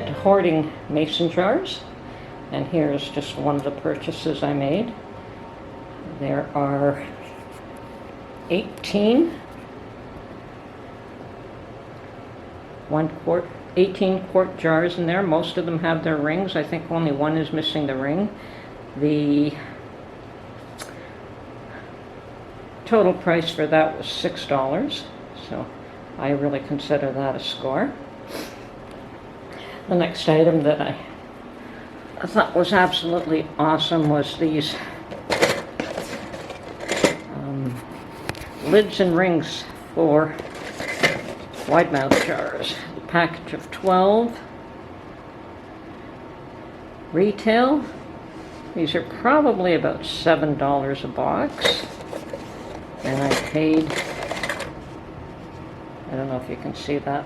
get Hoarding mason jars, and here's just one of the purchases I made. There are 18 18 quart jars in there. Most of them have their rings. I think only one is missing the ring. The total price for that was $6, so I really consider that a score. The next item that I thought was absolutely awesome was these lids and rings for wide mouth jars. A package of 12. Retail, these are probably about $7 a box. And I paid, I don't know if you can see that.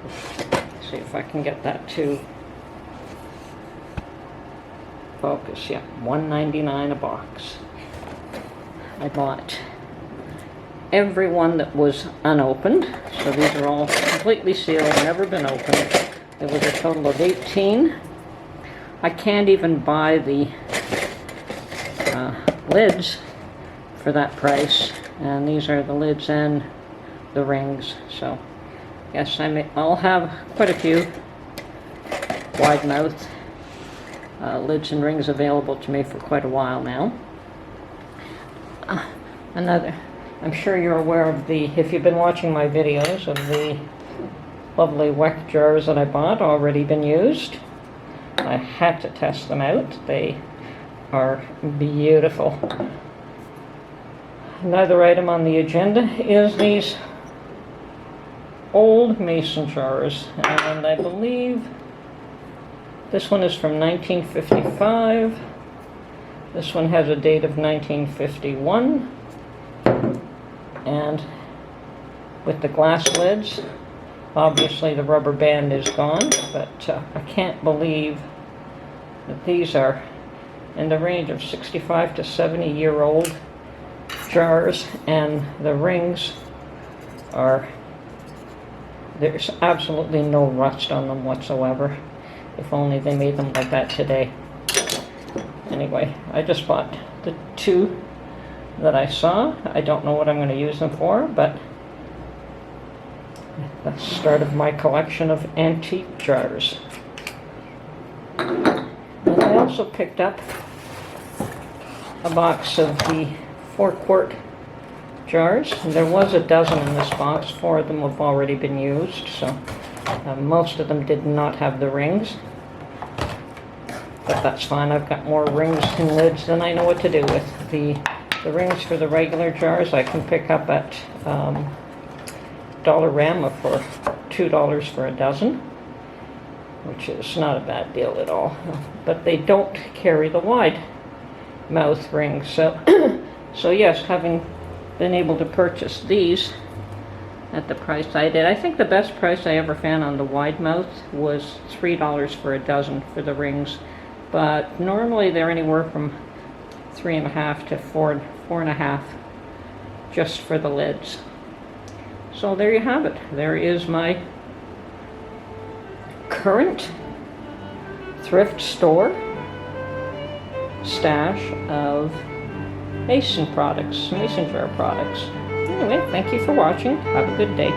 Let's see if I can get that to focus. Yeah, $1.99 a box. I bought every one that was unopened, so these are all completely sealed, never been opened. There was a total of 18. I can't even buy the lids for that price, and these are the lids and the rings, so yes, I'll have quite a few wide mouth lids and rings available to me for quite a while now. I'm sure you're aware of if you've been watching my videos, of the lovely Weck jars that I bought, already been used. I had to test them out. They are beautiful. Another item on the agenda is these old mason jars, and I believe this one is from 1955. This one has a date of 1951, and with the glass lids, obviously the rubber band is gone, but I can't believe that these are in the range of 65 to 70-year-old jars, and the rings there's absolutely no rust on them whatsoever. If only they made them like that today. Anyway, I just bought the two that I saw. I don't know what I'm going to use them for, but that's the start of my collection of antique jars. And I also picked up a box of the 4-quart jars. And there was a dozen in this box. 4 of them have already been used, so most of them did not have the rings. But that's fine. I've got more rings and lids than I know what to do with. The rings for the regular jars I can pick up at Dollarama for $2 for a dozen, which is not a bad deal at all. But they don't carry the wide mouth rings. So, so yes, having been able to purchase these at the price I did, I think the best price I ever found on the wide mouth was $3 for a dozen for the rings. But normally they're anywhere from $3.50 to $4.50 just for the lids. So there you have it. There is my current thrift store stash of mason jar products. Anyway, thank you for watching. Have a good day.